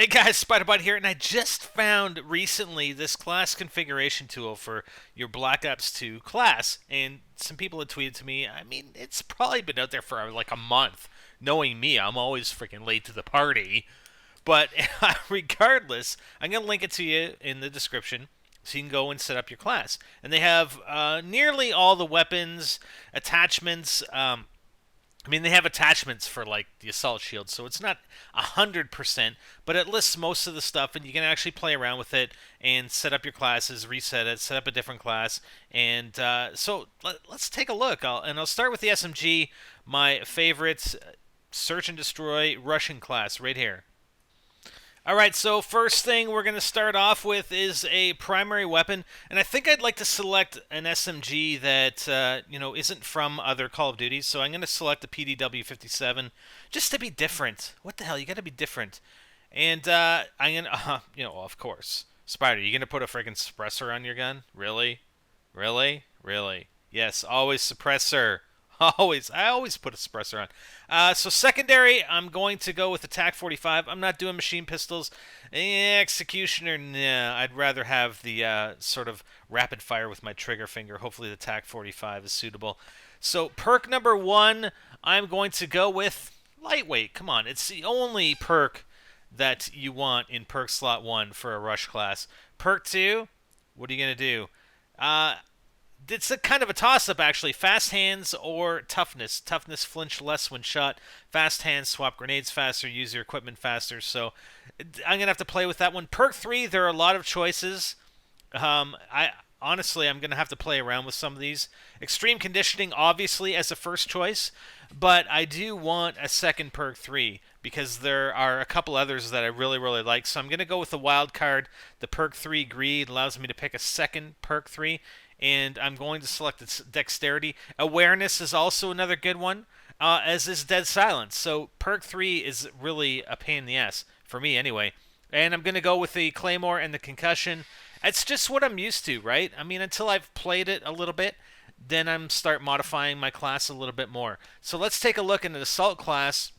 Hey guys, Spiderbot here, and I just found recently this class configuration tool for your Black Ops 2 class, and some people had tweeted to me. I mean, it's probably been out there for like a month. Knowing me, I'm always freaking late to the party. But regardless, I'm going to link it to you in the description so you can go and set up your class. And they have nearly all the weapons, attachments, I mean, they have attachments for like the assault shield, so it's not 100%, but it lists most of the stuff, and you can actually play around with it and set up your classes, reset it, set up a different class, and so let's take a look. I'll start with the SMG, my favorite search and destroy Russian class right here. Alright, so first thing we're going to start off with is a primary weapon, and I think I'd like to select an SMG that, isn't from other Call of Duties, so I'm going to select the PDW-57, just to be different. What the hell, you got to be different. And, I'm going to, of course. Spider, you going to put a freaking suppressor on your gun? Really? Really? Really? Yes, always suppressor. I always put a suppressor on. So secondary, I'm going to go with the TAC-45. I'm not doing machine pistols. Executioner, nah. I'd rather have the sort of rapid fire with my trigger finger. Hopefully the TAC-45 is suitable. So perk number 1, I'm going to go with lightweight. Come on, it's the only perk that you want in perk slot 1 for a rush class. Perk 2, what are you going to do? It's a kind of a toss-up, actually. Fast hands or toughness. Toughness, flinch less when shot. Fast hands, swap grenades faster, use your equipment faster. So I'm going to have to play with that one. Perk 3, there are a lot of choices. Honestly, I'm going to have to play around with some of these. Extreme conditioning, obviously, as a first choice. But I do want a second perk 3 because there are a couple others that I really, really like. So I'm going to go with the wild card. The perk 3 greed allows me to pick a second perk 3. And I'm going to select its dexterity. Awareness is also another good one, as is dead silence. So perk 3 is really a pain in the ass, for me anyway. And I'm going to go with the claymore and the concussion. It's just what I'm used to, right? I mean, until I've played it a little bit, then I'm start modifying my class a little bit more. So let's take a look at an assault class.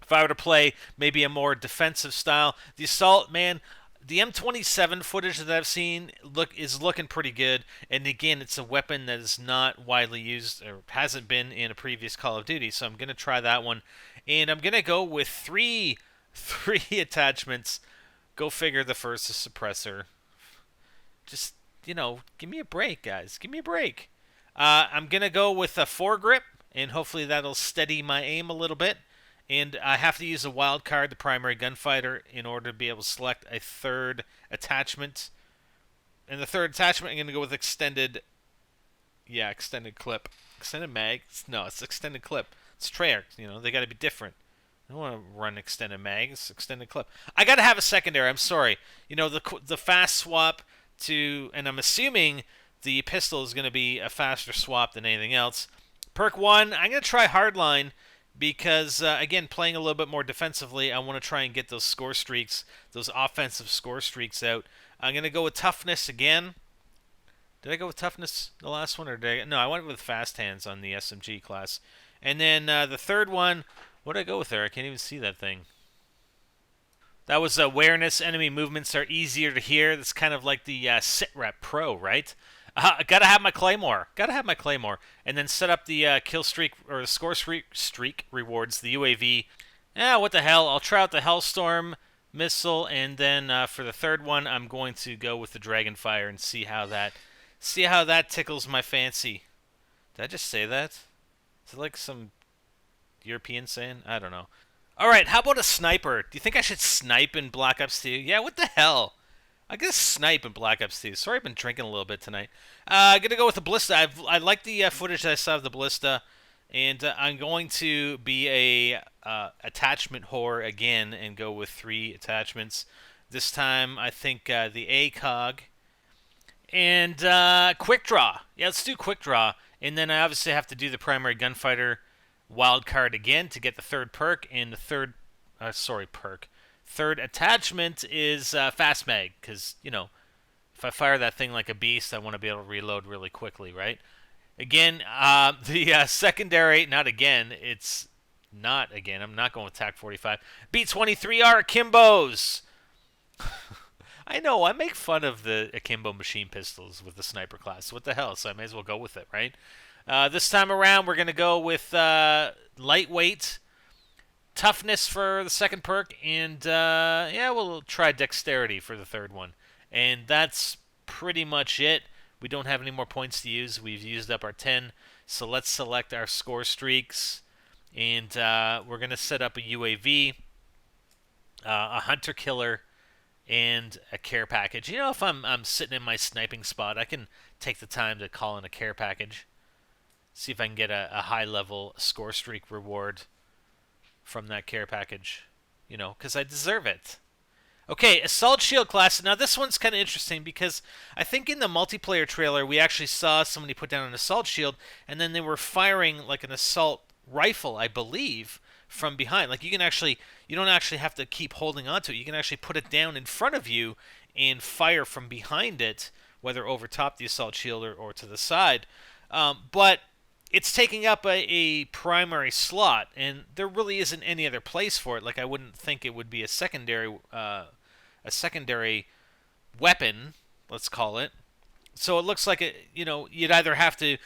If I were to play maybe a more defensive style, the assault, man, the M27 footage that I've seen is looking pretty good, and again, it's a weapon that is not widely used or hasn't been in a previous Call of Duty, so I'm going to try that one. And I'm going to go with three attachments. Go figure, the first is suppressor. Just, give me a break, guys. Give me a break. I'm going to go with a foregrip, and hopefully that'll steady my aim a little bit. And I have to use a wild card, the primary gunfighter, in order to be able to select a third attachment. And the third attachment, I'm going to go with extended clip. Extended mag? No, it's extended clip. It's Treyarch, they got to be different. I don't want to run extended mag, it's extended clip. I got to have a secondary, I'm sorry. The fast swap to, and I'm assuming the pistol is going to be a faster swap than anything else. Perk 1, I'm going to try hardline. Because, again, playing a little bit more defensively, I want to try and get those score streaks, those offensive score streaks out. I'm going to go with toughness again. Did I go with toughness the last one? No, I went with fast hands on the SMG class. And then the third one, what did I go with there? I can't even see that thing. That was awareness. Enemy movements are easier to hear. That's kind of like the SitRep Pro, right? Gotta have my claymore. And then set up the kill streak or the score streak rewards, the UAV. What the hell? I'll try out the Hellstorm missile, and then for the third one, I'm going to go with the Dragonfire and see how that tickles my fancy. Did I just say that? Is it like some European saying? I don't know. All right, how about a sniper? Do you think I should snipe in Black Ops 2? Yeah, what the hell? I guess snipe in Black Ops 2. Sorry, I've been drinking a little bit tonight. I'm going to go with the Ballista. I like the footage that I saw of the Ballista. And I'm going to be a attachment whore again and go with 3 attachments. This time, I think the ACOG. And Quick Draw. Yeah, let's do Quick Draw. And then I obviously have to do the primary gunfighter wild card again to get the third perk. And the third attachment is fast mag, because, if I fire that thing like a beast, I want to be able to reload really quickly, right? Again, the secondary, not again, it's not again. I'm not going with TAC 45. B-23R Akimbos. I know, I make fun of the Akimbo machine pistols with the sniper class. What the hell? So I may as well go with it, right? This time around, we're going to go with lightweight, toughness for the second perk, and yeah, we'll try dexterity for the third one. And that's pretty much it. We don't have any more points to use. We've used up our 10, so let's select our score streaks. And we're going to set up a UAV, a hunter-killer, and a care package. You know, if I'm sitting in my sniping spot, I can take the time to call in a care package. See if I can get a high-level score streak reward from that care package. You know, because I deserve it. Okay, Assault Shield class. Now, this one's kind of interesting because I think in the multiplayer trailer, we actually saw somebody put down an Assault Shield, and then they were firing like an assault rifle, I believe, from behind. Like, you don't actually have to keep holding onto it. You can actually put it down in front of you and fire from behind it, whether over top the Assault Shield or to the side. But it's taking up a primary slot, and there really isn't any other place for it. Like, I wouldn't think it would be a secondary weapon, let's call it. So it looks like you'd either have to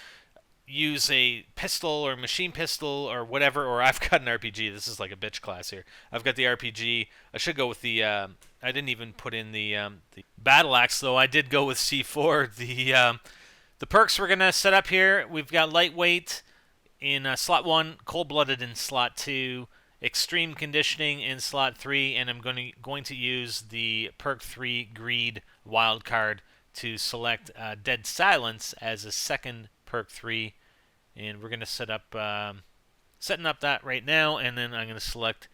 use a pistol or machine pistol or whatever, or I've got an RPG. This is like a bitch class here. I've got the RPG. I should go with the. I didn't even put in the battle axe, though. I did go with C4. The perks we're gonna set up here. We've got lightweight in slot 1, cold-blooded in slot 2, extreme conditioning in slot 3, and I'm going to use the perk 3 greed wildcard to select dead silence as a second perk 3, and we're gonna setting up that right now, and then I'm gonna select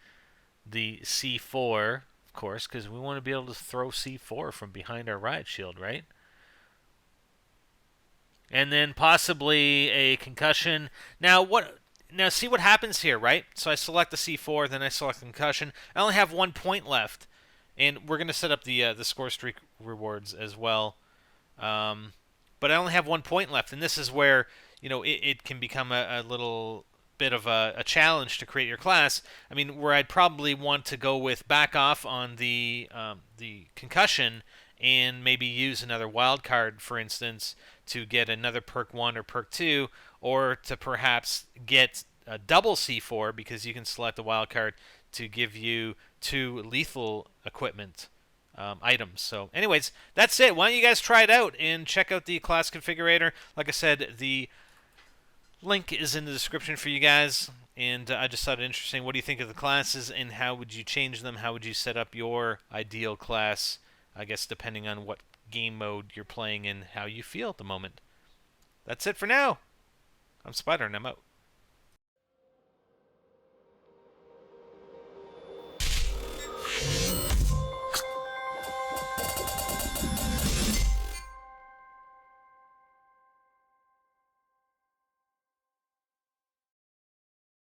the C4, of course, because we want to be able to throw C4 from behind our riot shield, right? And then possibly a concussion. Now see what happens here, right? So I select the C4, then I select concussion. I only have 1 point left, and we're gonna set up the score streak rewards as well. But I only have 1 point left, and this is where it can become a little bit of a challenge to create your class. I mean, where I'd probably want to go with back off on the concussion and maybe use another wild card, for instance, to get another perk 1 or perk 2, or to perhaps get a double C4 because you can select a wild card to give you 2 lethal equipment items. So anyways, that's it. Why don't you guys try it out and check out the class configurator? Like I said, the link is in the description for you guys, and I just thought it interesting. What do you think of the classes, and how would you change them? How would you set up your ideal class, I guess, depending on what game mode you're playing and how you feel at the moment. That's it for now. I'm Spider, and I'm out.